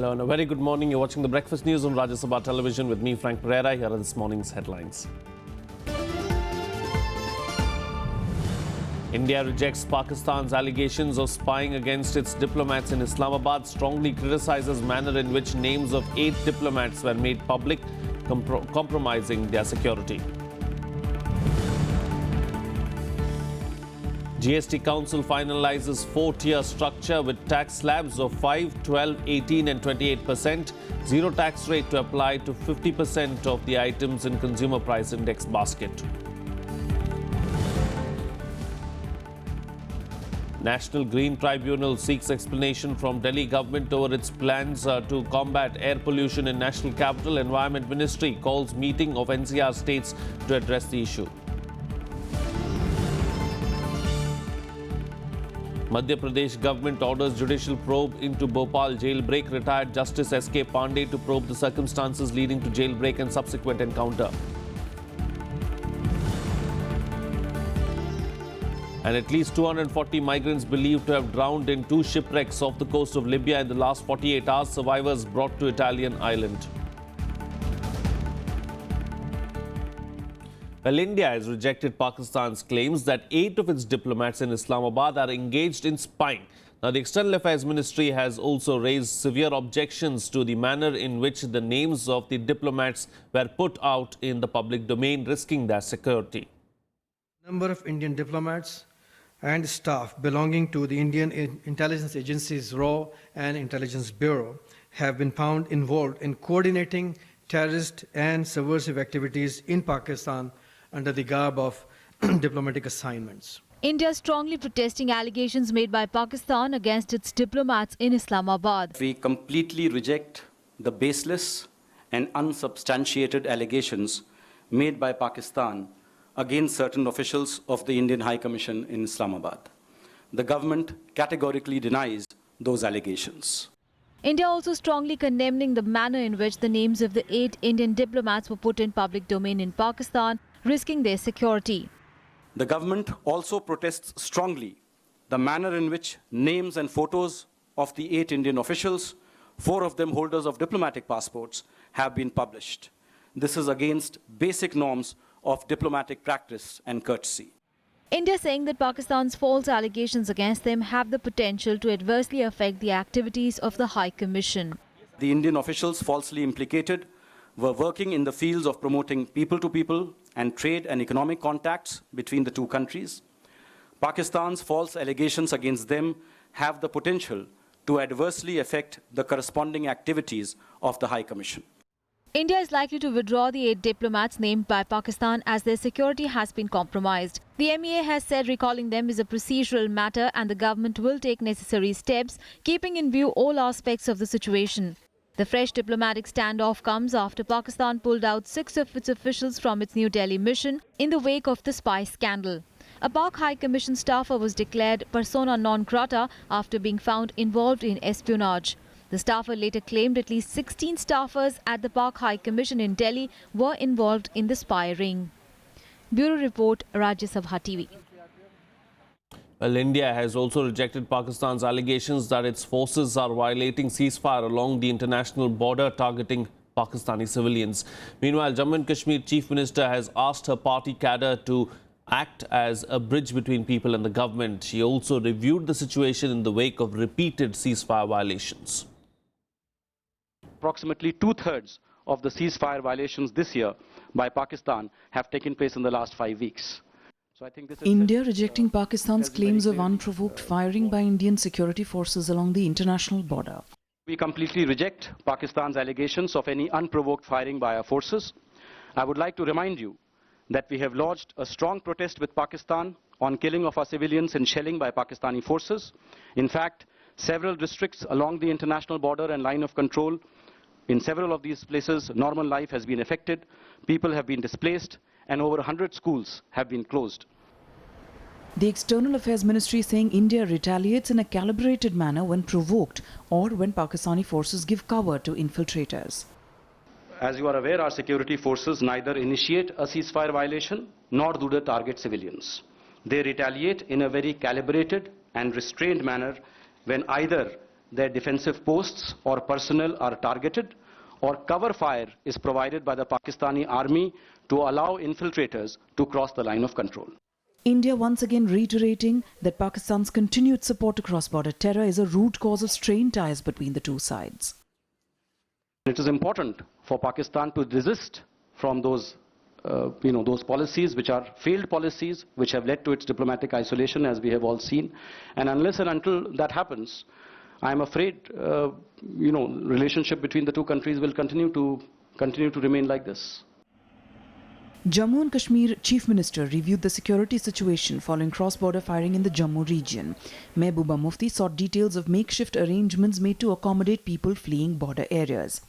Hello and a very good morning. You're watching the Breakfast News on Rajya Sabha television with me, Frank Pereira. Here are this morning's headlines. India rejects Pakistan's allegations of spying against its diplomats in Islamabad, strongly criticizes manner in which names of 8 diplomats were made public, compromising their security. GST Council finalizes 4-tier structure with tax slabs of 5, 12, 18 and 28%. Zero tax rate to apply to 50% of the items in Consumer Price Index basket. National Green Tribunal seeks explanation from Delhi government over its plans to combat air pollution in National Capital. Environment Ministry calls meeting of NCR states to address the issue. Madhya Pradesh government orders judicial probe into Bhopal jailbreak. Retired Justice S.K. Pandey to probe the circumstances leading to jailbreak and subsequent encounter. And at least 240 migrants believed to have drowned in 2 shipwrecks off the coast of Libya in the last 48 hours. Survivors brought to Italian island. Well, India has rejected Pakistan's claims that 8 of its diplomats in Islamabad are engaged in spying. Now, the External Affairs Ministry has also raised severe objections to the manner in which the names of the diplomats were put out in the public domain, risking their security. Number of Indian diplomats and staff belonging to the Indian intelligence agencies RAW and Intelligence Bureau have been found involved in coordinating terrorist and subversive activities in Pakistan under the garb of diplomatic assignments. India is strongly protesting allegations made by Pakistan against its diplomats in Islamabad. We completely reject the baseless and unsubstantiated allegations made by Pakistan against certain officials of the Indian High Commission in Islamabad. The government categorically denies those allegations. India also strongly condemning the manner in which the names of the 8 Indian diplomats were put in public domain in Pakistan, risking their security. The government also protests strongly the manner in which names and photos of the 8 Indian officials, 4 of them holders of diplomatic passports, have been published. This is against basic norms of diplomatic practice and courtesy. India saying that Pakistan's false allegations against them have the potential to adversely affect the activities of the High Commission. The Indian officials falsely implicated were working in the fields of promoting people-to-people and trade and economic contacts between the 2 countries. Pakistan's false allegations against them have the potential to adversely affect the corresponding activities of the High Commission. India is likely to withdraw the 8 diplomats named by Pakistan as their security has been compromised. The MEA has said recalling them is a procedural matter and the government will take necessary steps, keeping in view all aspects of the situation. The fresh diplomatic standoff comes after Pakistan pulled out 6 of its officials from its New Delhi mission in the wake of the spy scandal. A Pak High Commission staffer was declared persona non grata after being found involved in espionage. The staffer later claimed at least 16 staffers at the Pak High Commission in Delhi were involved in the spy ring. Bureau Report, Rajya Sabha TV. Well, India has also rejected Pakistan's allegations that its forces are violating ceasefire along the international border, targeting Pakistani civilians. Meanwhile, Jammu and Kashmir Chief Minister has asked her party cadre to act as a bridge between people and the government. She also reviewed the situation in the wake of repeated ceasefire violations. Approximately 2/3 of the ceasefire violations this year by Pakistan have taken place in the last 5 weeks. So I think this is India rejecting Pakistan's claims of unprovoked firing by Indian security forces along the international border. We completely reject Pakistan's allegations of any unprovoked firing by our forces. I would like to remind you that we have lodged a strong protest with Pakistan on killing of our civilians and shelling by Pakistani forces. In fact, several districts along the international border and line of control, in several of these places, normal life has been affected, people have been displaced, and over 100 schools have been closed. The External Affairs Ministry saying India retaliates in a calibrated manner when provoked or when Pakistani forces give cover to infiltrators. As you are aware, our security forces neither initiate a ceasefire violation nor do they target civilians. They retaliate in a very calibrated and restrained manner when either their defensive posts or personnel are targeted, or cover fire is provided by the Pakistani army to allow infiltrators to cross the line of control. India once again reiterating that Pakistan's continued support to cross-border terror is a root cause of strained ties between the two sides. It is important for Pakistan to desist from those policies which are failed policies, which have led to its diplomatic isolation, as we have all seen. And unless and until that happens, I am afraid, relationship between the two countries will continue to remain like this. Jammu and Kashmir Chief Minister reviewed the security situation following cross-border firing in the Jammu region. Mehbooba Mufti sought details of makeshift arrangements made to accommodate people fleeing border areas.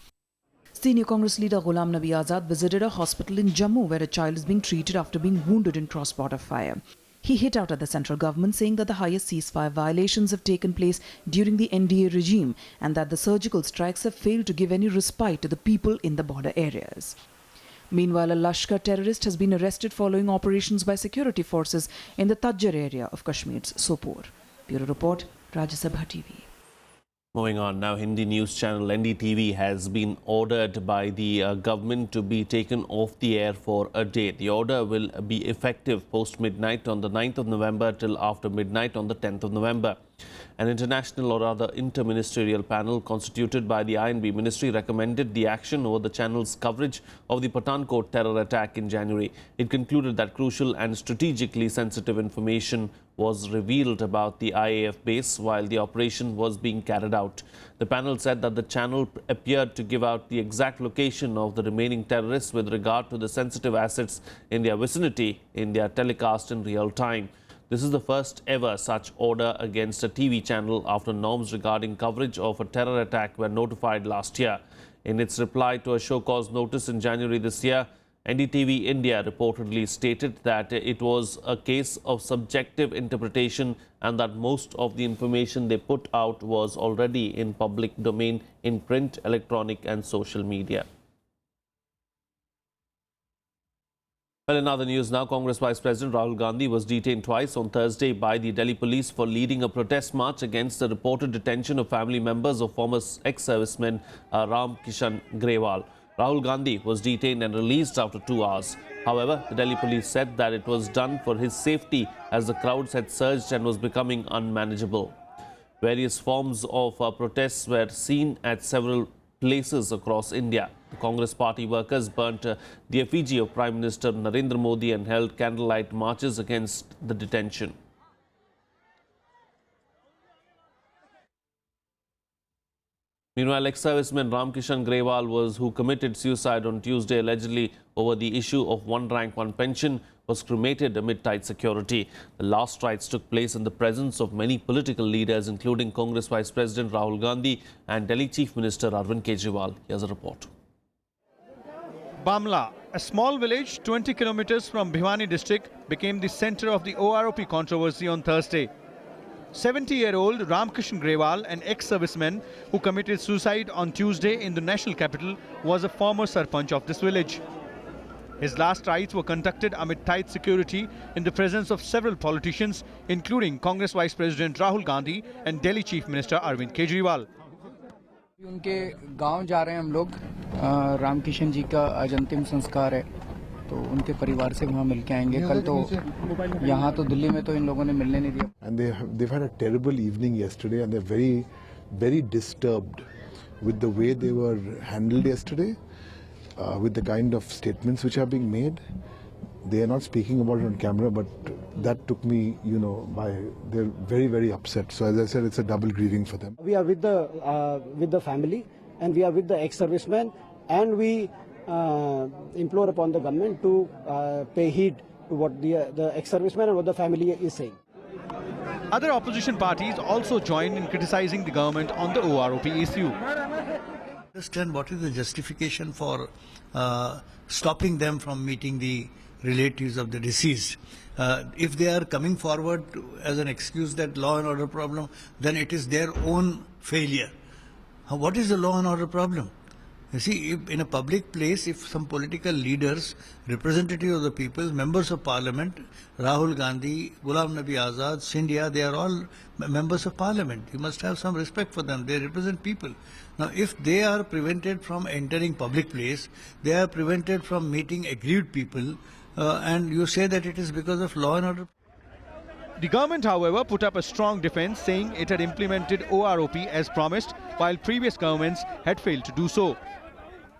Senior Congress leader Ghulam Nabi Azad visited a hospital in Jammu where a child is being treated after being wounded in cross-border fire. He hit out at the central government, saying that the highest ceasefire violations have taken place during the NDA regime and that the surgical strikes have failed to give any respite to the people in the border areas. Meanwhile, a Lashkar terrorist has been arrested following operations by security forces in the Tajjar area of Kashmir's Sopore. Bureau Report, Rajya Sabha TV. Moving on now, Hindi news channel NDTV has been ordered by the government to be taken off the air for a day. The order will be effective post-midnight on the 9th of November till after midnight on the 10th of November. An international or rather interministerial panel constituted by the INB ministry recommended the action over the channel's coverage of the Pathankot terror attack in January. It concluded that crucial and strategically sensitive information was revealed about the IAF base while the operation was being carried out. The panel said that the channel appeared to give out the exact location of the remaining terrorists with regard to the sensitive assets in their vicinity in their telecast in real time. This is the first ever such order against a TV channel after norms regarding coverage of a terror attack were notified last year. In its reply to a show cause notice in January this year, NDTV India reportedly stated that it was a case of subjective interpretation and that most of the information they put out was already in public domain in print, electronic and social media. Well, in other news now, Congress Vice President Rahul Gandhi was detained twice on Thursday by the Delhi police for leading a protest march against the reported detention of family members of former ex-serviceman Ram Kishan Grewal. Rahul Gandhi was detained and released after 2 hours. However, the Delhi police said that it was done for his safety as the crowds had surged and was becoming unmanageable. Various forms of protests were seen at several places across India. The Congress party workers burnt the effigy of Prime Minister Narendra Modi and held candlelight marches against the detention. Meanwhile, ex-serviceman Ram Kishan Grewal who committed suicide on Tuesday allegedly over the issue of one rank, one pension, was cremated amid tight security. The last rites took place in the presence of many political leaders, including Congress Vice President Rahul Gandhi and Delhi Chief Minister Arvind Kejriwal. Here's a report. Bamla, a small village 20 kilometers from Bhiwani district, became the center of the OROP controversy on Thursday. 70-year-old Ramkishan Grewal, an ex-serviceman who committed suicide on Tuesday in the national capital, was a former sarpanch of this village. His last rites were conducted amid tight security in the presence of several politicians, including Congress Vice President Rahul Gandhi and Delhi Chief Minister Arvind Kejriwal. उनके गांव जा रहे हैं हम लोग रामकिशन जी का आज अंतिम संस्कार है तो उनके परिवार से वहां मिलके आएंगे कल तो यहां तो दिल्ली में तो इन लोगों ने मिलने नहीं दिया and they've had a terrible evening yesterday and they're very disturbed with the way they were handled yesterday, with the kind of statements which are being made. They are not speaking about it on camera, but that took me, they're very, very upset. So as I said, it's a double grieving for them. We are with the family and we are with the ex-servicemen, and we implore upon the government to pay heed to what the ex-servicemen and what the family is saying. Other opposition parties also joined in criticizing the government on the OROP issue. Understand what is the justification for stopping them from meeting the relatives of the deceased. If they are coming forward as an excuse that law and order problem, then it is their own failure. What is the law and order problem? You see, if in a public place, if some political leaders, representatives of the people, members of parliament, Rahul Gandhi, Ghulam Nabi Azad, Scindia, they are all members of parliament. You must have some respect for them. They represent people. Now, if they are prevented from entering public place, they are prevented from meeting aggrieved people, and you say that it is because of law and order. The government, however, put up a strong defense, saying it had implemented OROP as promised, while previous governments had failed to do so.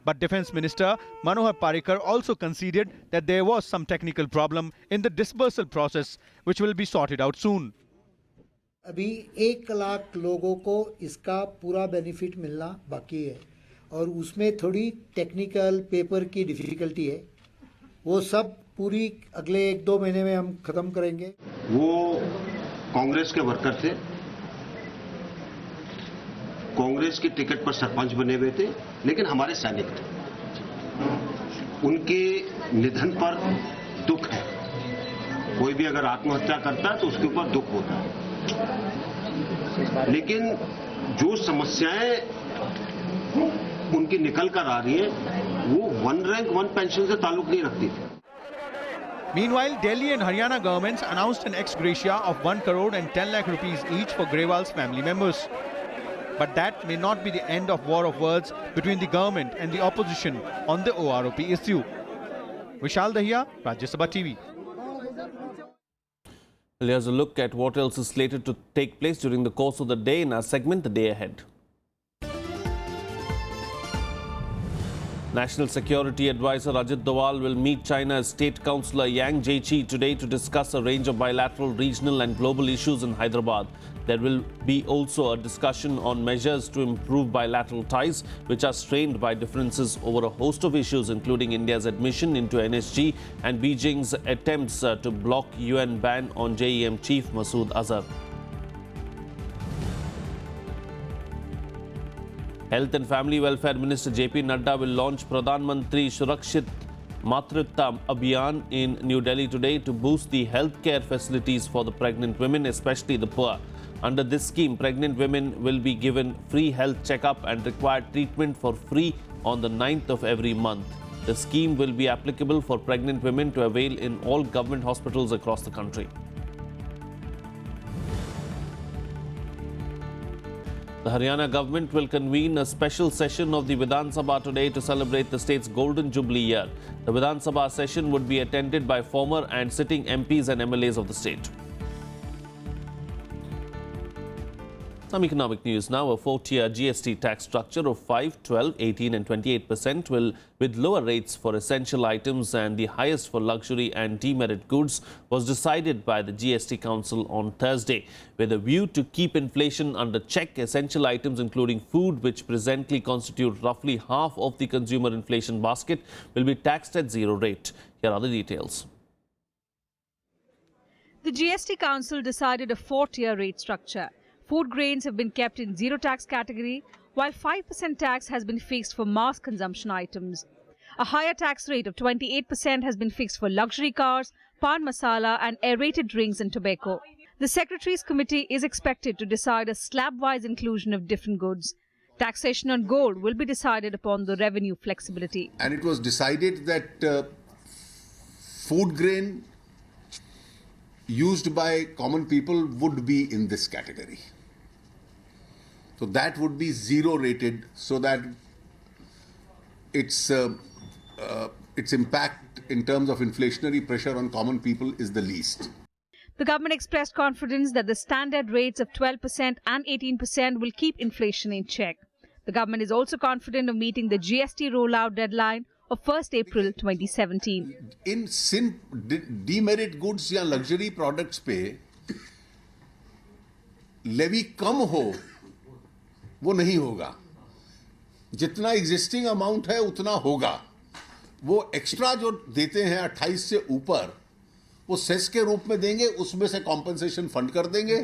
But Defence Minister Manohar Parrikar also conceded that there was some technical problem in the dispersal process, which will be sorted out soon. अभी 1 लाख लोगों को इसका पूरा benefit मिलना बाकी है और उसमें थोड़ी टेक्निकल पेपर की डिफिकल्टी है, वो सब पूरी अगले 1-2 महीने में हम खत्म करेंगे। वो कांग्रेस के वर्कर थे, कांग्रेस की टिकट पर सरपंच बने हुए थे, लेकिन हमारे सैनिक थे। उनके निधन पर दुख है। कोई भी अगर आत्महत्या करता है तो उसके ऊपर दुख होता है, लेकिन जो समस्याएं उनकी निकल कर आ रही हैं वो वन रैंक वन पेंशन से ताल्लुक नहीं रखती थी। Meanwhile, Delhi and Haryana governments announced an ex gratia of 1 crore and 10 lakh rupees each for Grewal's family members. But that may not be the end of war of words between the government and the opposition on the OROP issue. Vishal Dahiya, Rajya Sabha TV. Well, here's a look at what else is slated to take place during the course of the day in our segment, The Day Ahead. National Security Advisor Ajit Doval will meet China's State Councillor Yang Jiechi today to discuss a range of bilateral, regional and global issues in Hyderabad. There will be also a discussion on measures to improve bilateral ties, which are strained by differences over a host of issues, including India's admission into NSG and Beijing's attempts to block UN ban on JEM chief Masood Azhar. Health and Family Welfare Minister JP Nadda will launch Pradhan Mantri Surakshit Matritva Abhiyan in New Delhi today to boost the healthcare facilities for the pregnant women, especially the poor. Under this scheme, pregnant women will be given free health checkup and required treatment for free on the 9th of every month. The scheme will be applicable for pregnant women to avail in all government hospitals across the country. The Haryana government will convene a special session of the Vidhan Sabha today to celebrate the state's Golden Jubilee year. The Vidhan Sabha session would be attended by former and sitting MPs and MLAs of the state. Some economic news now. A 4-tier GST tax structure of 5, 12, 18 and 28% will, with lower rates for essential items and the highest for luxury and demerit goods, was decided by the GST Council on Thursday. With a view to keep inflation under check, essential items including food, which presently constitute roughly half of the consumer inflation basket, will be taxed at zero rate. Here are the details. The GST Council decided a 4-tier rate structure. Food grains have been kept in zero tax category, while 5% tax has been fixed for mass consumption items. A higher tax rate of 28% has been fixed for luxury cars, pan masala and aerated drinks and tobacco. The Secretaries Committee is expected to decide a slab-wise inclusion of different goods. Taxation on gold will be decided upon the revenue flexibility. And it was decided that food grain used by common people would be in this category. So that would be zero rated, so that its impact in terms of inflationary pressure on common people is the least. The government expressed confidence that the standard rates of 12% and 18% will keep inflation in check. The government is also confident of meeting the GST rollout deadline of 1st April 2017. In demerit goods या luxury products पे levy कम हो वो नहीं होगा. जितना existing amount है उतना होगा. वो extra जो देते हैं 28 से ऊपर वो सेस के रूप में देंगे, उसमें से compensation fund कर देंगे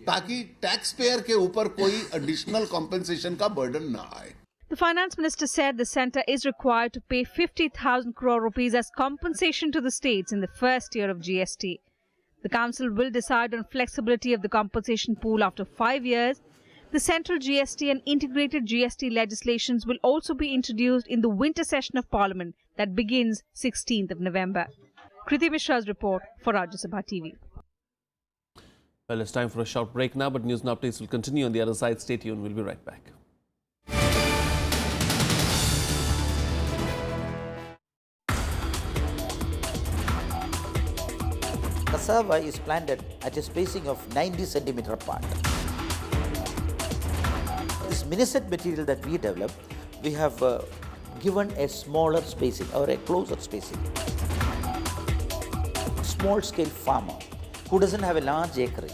ताकि tax payer के ऊपर कोई additional compensation का burden ना आए. The Finance Minister said the centre is required to pay 50,000 crore rupees as compensation to the states in the first year of GST. The Council will decide on flexibility of the compensation pool after 5 years. The central GST and integrated GST legislations will also be introduced in the winter session of Parliament that begins 16th of November. Kriti Mishra's report for Rajya Sabha TV. Well, it's time for a short break now, but news and updates will continue on the other side. Stay tuned. We'll be right back. Cassava is planted at a spacing of 90 centimeter apart. This mini-set material that we developed, we have given a smaller spacing or a closer spacing. Small-scale farmer who doesn't have a large acreage.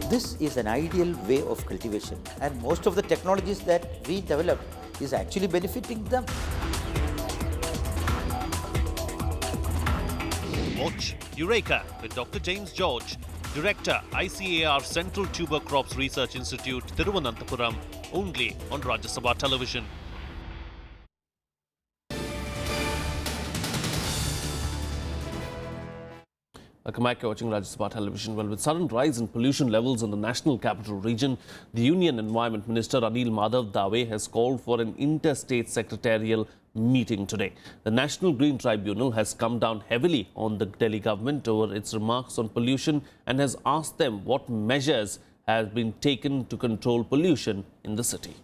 This is an ideal way of cultivation, and most of the technologies that we develop is actually benefiting them. Watch Eureka with Dr. James George, Director, ICAR Central Tuber Crops Research Institute, Thiruvananthapuram, only on Rajya Sabha television. Welcome back. You're watching Rajya Sabha television. Well, with sudden rise in pollution levels in the national capital region, the Union Environment Minister Anil Madhav Dave has called for an interstate secretarial meeting today. The National Green Tribunal has come down heavily on the Delhi government over its remarks on pollution and has asked them what measures have been taken to control pollution in the city.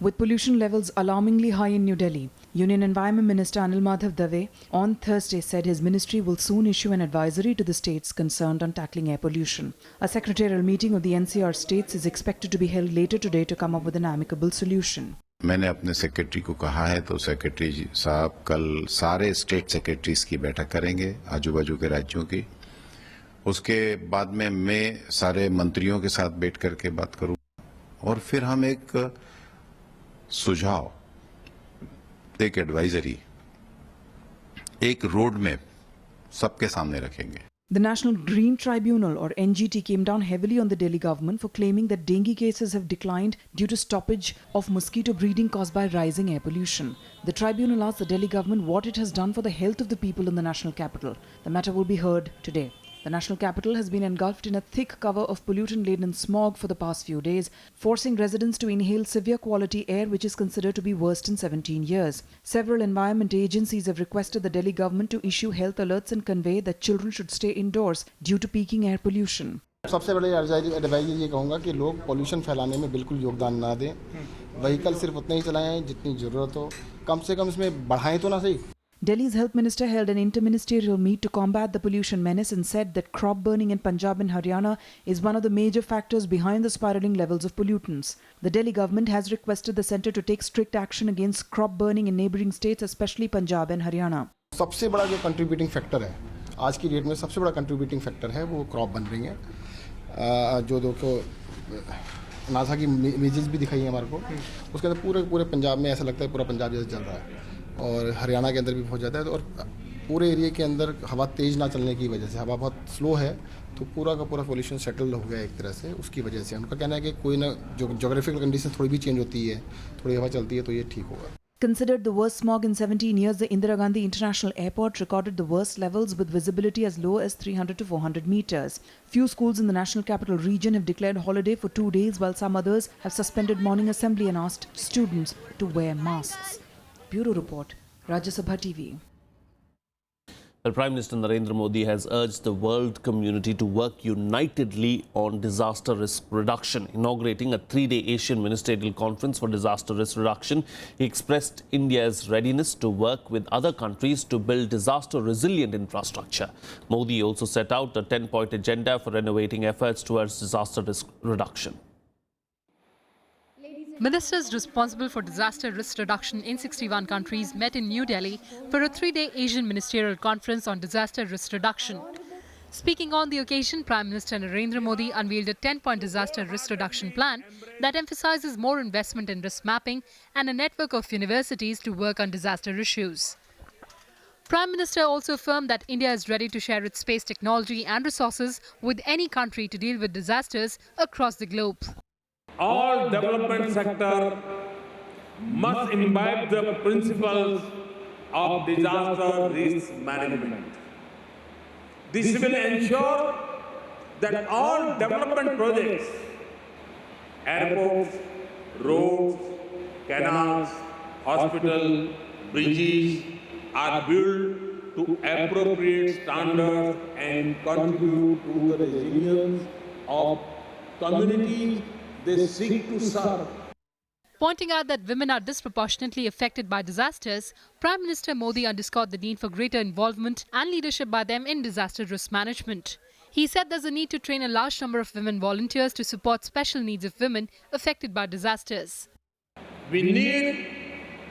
With pollution levels alarmingly high in New Delhi, Union Environment Minister Anil Madhav Dave on Thursday said his ministry will soon issue an advisory to the states concerned on tackling air pollution. A secretarial meeting of the NCR states is expected to be held later today to come up with an amicable solution. मैंने अपने secretary को कहा है तो secretary साहब कल सारे state secretaries की बैठक करेंगे आजू बाजू के राज्यों की। उसके बाद में मैं सारे मंत्रियों के साथ बैठ करके बात करूंगा और फिर हम एक सुझाव, एक एडवाइजरी, एक रोड मैप सबके सामने रखेंगे। The National Green Tribunal or NGT came down heavily on the Delhi government for claiming that dengue cases have declined due to stoppage of mosquito breeding caused by rising air pollution. The tribunal asked the Delhi government what it has done for the health of the people in the national capital. The matter will be heard today. The national capital has been engulfed in a thick cover of pollutant-laden smog for the past few days, forcing residents to inhale severe quality air which is considered to be worst in 17 years. Several environment agencies have requested the Delhi government to issue health alerts and convey that children should stay indoors due to peaking air pollution. सबसे बड़ी advisory ये कहूँगा कि लोग pollution फैलाने में बिल्कुल योगदान ना दें। व्हीकल सिर्फ उतने ही चलाएं जितनी ज़रूरत हो, कम से कम इसमें बढ़ाएं तो ना सही। Delhi's health minister held an interministerial meet to combat the pollution menace and said that crop burning in Punjab and Haryana is one of the major factors behind the spiraling levels of pollutants. The Delhi government has requested the centre to take strict action against crop burning in neighbouring states, especially Punjab and Haryana. सबसे बड़ा जो contributing factor है आज की date में सबसे बड़ा contributing factor है वो क्रॉप बन रही है जो देखो नासा की इमेजेस भी दिखाई है हमारे को उसके अंदर पूरे पंजाब में ऐसा लगता है पूरा पंजाब जैसे चल रहा है और हरियाणा के अंदर भी हो जाता है और पूरे एरिया के अंदर हवा तेज़ ना चलने की वजह से हवा बहुत स्लो है तो पूरा का पूरा पोल्यूशन सेटल हो गया एक तरह से उसकी वजह से उनका कहना है कि कोई ना जो ज्योग्राफिकल कंडीशन थोड़ी भी चेंज होती है थोड़ी हवा चलती है तो ये ठीक होगा। Considered the worst smog in 17 years, the Indira Gandhi International Airport recorded the worst levels with visibility as low as 300 to 400 meters. Few schools in the national capital region have declared holiday for 2 days while some others have suspended morning assembly and asked students to wear masks. Bureau Report, Rajya Sabha TV. Well, Prime Minister Narendra Modi has urged the world community to work unitedly on disaster risk reduction. Inaugurating a 3-day Asian Ministerial Conference for Disaster Risk Reduction, he expressed India's readiness to work with other countries to build disaster-resilient infrastructure. Modi also set out a 10-point agenda for renovating efforts towards disaster risk reduction. Ministers responsible for disaster risk reduction in 61 countries met in New Delhi for a 3-day Asian Ministerial Conference on disaster risk reduction. Speaking on the occasion, Prime Minister Narendra Modi unveiled a 10-point disaster risk reduction plan that emphasizes more investment in risk mapping and a network of universities to work on disaster issues. Prime Minister also affirmed that India is ready to share its space technology and resources with any country to deal with disasters across the globe. All development sector must imbibe the principles of disaster risk management. This will ensure that all development projects, airports, roads, canals, hospitals, bridges are built to appropriate standards and contribute to the resilience of communities they seek to serve. Pointing out that women are disproportionately affected by disasters, Prime Minister Modi underscored the need for greater involvement and leadership by them in disaster risk management. He said there's a need to train a large number of women volunteers to support special needs of women affected by disasters. We need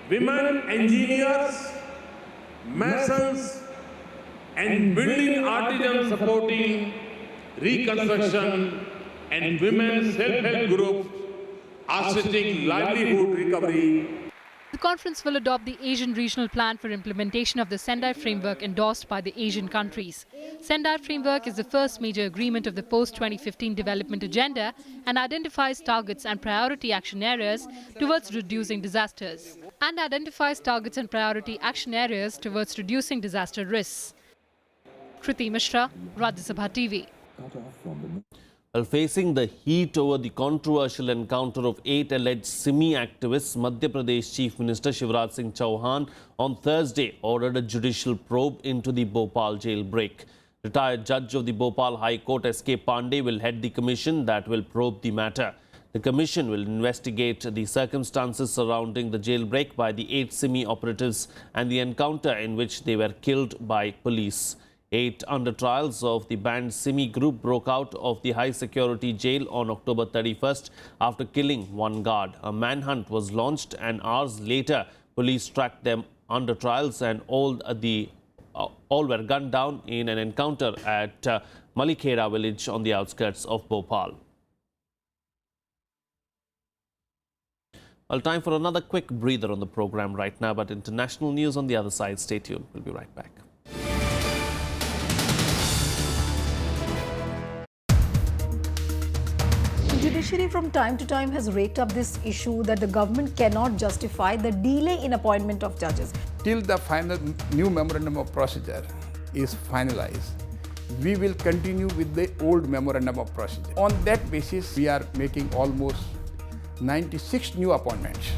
women engineers, masons, and building artisans supporting reconstruction, and women self-help groups assisting livelihood recovery. The conference will adopt the Asian Regional Plan for implementation of the Sendai Framework endorsed by the Asian countries. Sendai Framework is the first major agreement of the post-2015 development agenda and identifies targets and priority action areas towards reducing disasters. Kriti Mishra, Rajya Sabha TV. Well, facing the heat over the controversial encounter of 8 alleged Simi activists, Madhya Pradesh Chief Minister Shivraj Singh Chauhan on Thursday ordered a judicial probe into the Bhopal jailbreak. Retired Judge of the Bhopal High Court S.K. Pandey will head the commission that will probe the matter. The commission will investigate the circumstances surrounding the jailbreak by the 8 Simi operatives and the encounter in which they were killed by police. 8 under-trials of the banned Simi group broke out of the high-security jail on October 31st after killing one guard. A manhunt was launched and hours later, police tracked them under trials and all were gunned down in an encounter at Malikhera village on the outskirts of Bhopal. Well, time for another quick breather on the program right now, but international news on the other side. Stay tuned. We'll be right back. Judiciary from time to time has raked up this issue that the government cannot justify the delay in appointment of judges. Till the final new memorandum of procedure is finalized, we will continue with the old memorandum of procedure. On that basis, we are making almost 96 new appointments.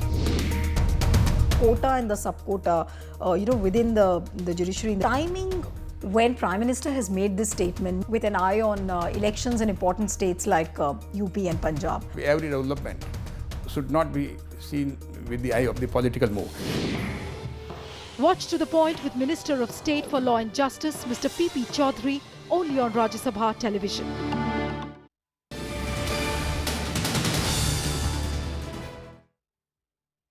Quota and the sub-quota, within the judiciary. Timing when Prime Minister has made this statement with an eye on elections in important states like UP and Punjab. Every development should not be seen with the eye of the political move. Watch to the point with Minister of State for Law and Justice, Mr. P.P. Chaudhary, only on Rajya Sabha television.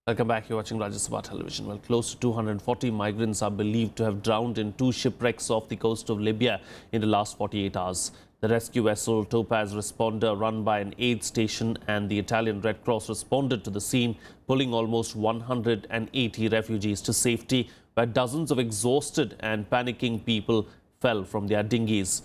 Welcome back. You're watching Rajya Sabha television. Well, close to 240 migrants are believed to have drowned in 2 shipwrecks off the coast of Libya in the last 48 hours. The rescue vessel Topaz Responder, run by an aid station, and the Italian Red Cross responded to the scene, pulling almost 180 refugees to safety, where dozens of exhausted and panicking people fell from their dinghies.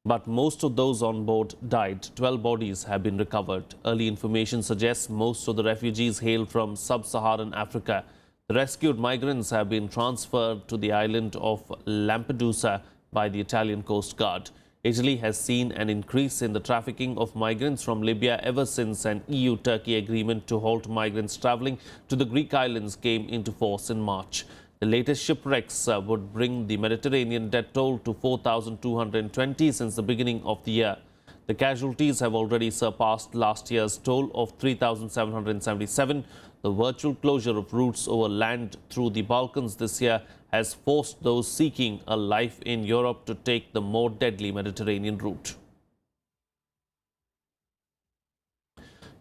But most of those on board died. 12 bodies have been recovered. Early information suggests most of the refugees hail from sub-Saharan Africa. The rescued migrants have been transferred to the island of Lampedusa by the Italian Coast Guard. Italy has seen an increase in the trafficking of migrants from Libya ever since an EU-Turkey agreement to halt migrants travelling to the Greek islands came into force in March. The latest shipwrecks would bring the Mediterranean death toll to 4,220 since the beginning of the year. The casualties have already surpassed last year's toll of 3,777. The virtual closure of routes over land through the Balkans this year has forced those seeking a life in Europe to take the more deadly Mediterranean route.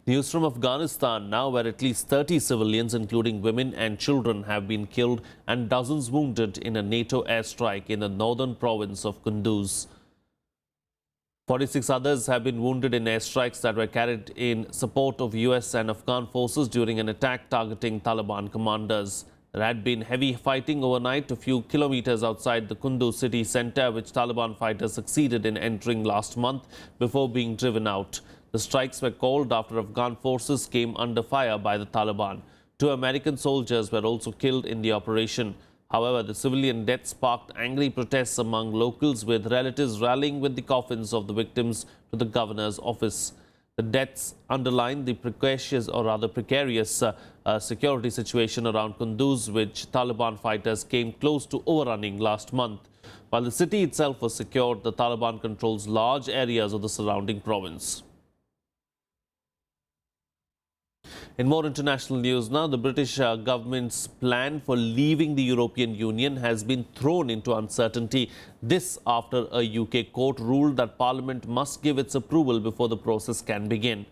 News from Afghanistan now, where at least 30 civilians, including women and children, have been killed and dozens wounded in a NATO airstrike in the northern province of Kunduz. 46 others have been wounded in airstrikes that were carried in support of US and Afghan forces during an attack targeting Taliban commanders. There had been heavy fighting overnight a few kilometers outside the Kunduz city centre, which Taliban fighters succeeded in entering last month before being driven out. The strikes were called after Afghan forces came under fire by the Taliban. 2 American soldiers were also killed in the operation. However, the civilian death sparked angry protests among locals, with relatives rallying with the coffins of the victims to the governor's office. The deaths underline the precarious security situation around Kunduz, which Taliban fighters came close to overrunning last month. While the city itself was secured, the Taliban controls large areas of the surrounding province. In more international news now, the British government's plan for leaving the European Union has been thrown into uncertainty. This after a UK court ruled that Parliament must give its approval before the process can begin.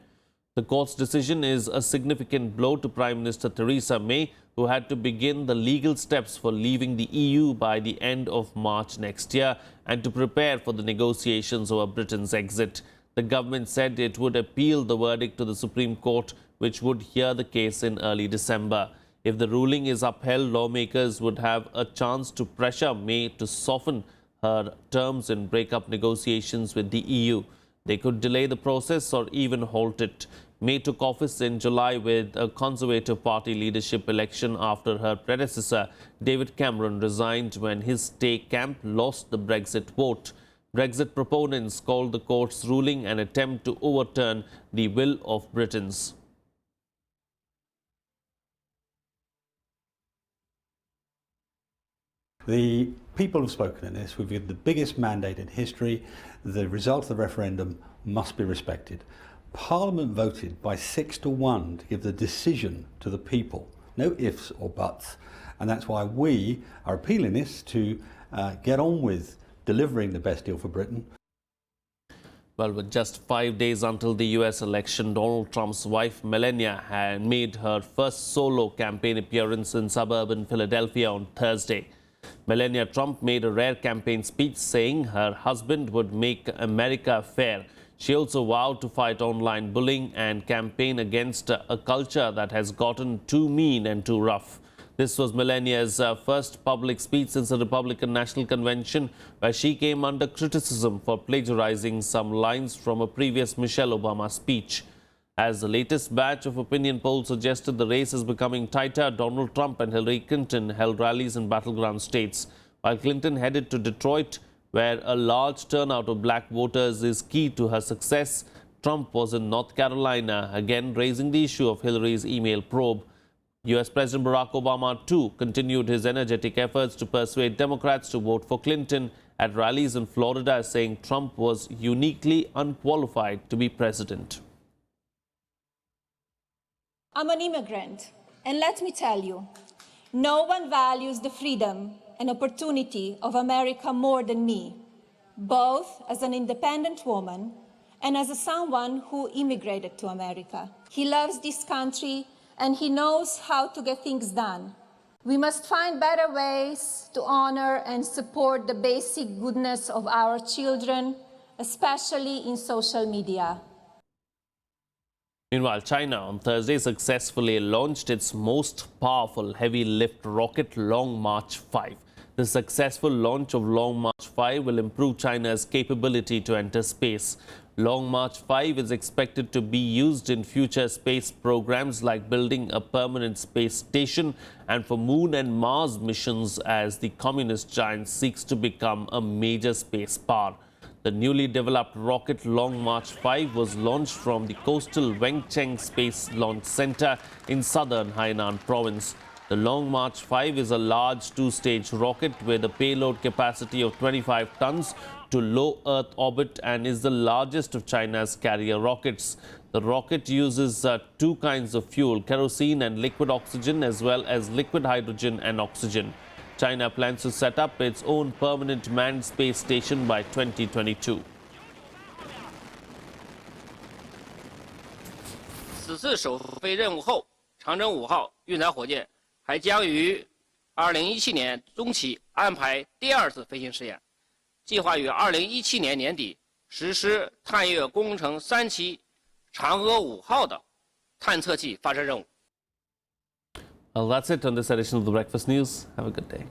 The court's decision is a significant blow to Prime Minister Theresa May, who had to begin the legal steps for leaving the EU by the end of March next year and to prepare for the negotiations over Britain's exit. The government said it would appeal the verdict to the Supreme Court, which would hear the case in early December. If the ruling is upheld, lawmakers would have a chance to pressure May to soften her terms in breakup negotiations with the EU. They could delay the process or even halt it. May took office in July with a Conservative Party leadership election after her predecessor, David Cameron, resigned when his stay camp lost the Brexit vote. Brexit proponents called the court's ruling an attempt to overturn the will of Britons. The people have spoken in this. We've had the biggest mandate in history. The result of the referendum must be respected. Parliament voted by 6-1 to give the decision to the people. No ifs or buts. And that's why we are appealing this to get on with delivering the best deal for Britain. Well, with just 5 days until the US election, Donald Trump's wife Melania had made her first solo campaign appearance in suburban Philadelphia on Thursday. Melania Trump made a rare campaign speech saying her husband would make America fair. She also vowed to fight online bullying and campaign against a culture that has gotten too mean and too rough. This was Melania's first public speech since the Republican National Convention, where she came under criticism for plagiarizing some lines from a previous Michelle Obama speech. As the latest batch of opinion polls suggested the race is becoming tighter, Donald Trump and Hillary Clinton held rallies in battleground states, while Clinton headed to Detroit, where a large turnout of black voters is key to her success. Trump was in North Carolina, again raising the issue of Hillary's email probe. US President Barack Obama, too, continued his energetic efforts to persuade Democrats to vote for Clinton at rallies in Florida, saying Trump was uniquely unqualified to be president. I'm an immigrant, and let me tell you, no one values the freedom and opportunity of America more than me, both as an independent woman and as someone who immigrated to America. He loves this country and he knows how to get things done. We must find better ways to honor and support the basic goodness of our children, especially in social media. Meanwhile, China on Thursday successfully launched its most powerful heavy-lift rocket, Long March 5. The successful launch of Long March 5 will improve China's capability to enter space. Long March 5 is expected to be used in future space programs like building a permanent space station and for Moon and Mars missions as the communist giant seeks to become a major space power. The newly developed rocket Long March 5 was launched from the coastal Wencheng Space Launch Center in southern Hainan province. The Long March 5 is a large two-stage rocket with a payload capacity of 25 tons to low Earth orbit and is the largest of China's carrier rockets. The rocket uses two kinds of fuel, kerosene and liquid oxygen, as well as liquid hydrogen and oxygen. China plans to set up its own permanent manned space station by 2022. 此次首飞任务后，长征5号运载火箭还将于2017年中期安排第2次飞行试验，计划于2017年年底实施探月工程3期嫦娥5号的探测器发射任务。 Well, that's it on this edition of the Breakfast News. Have a good day.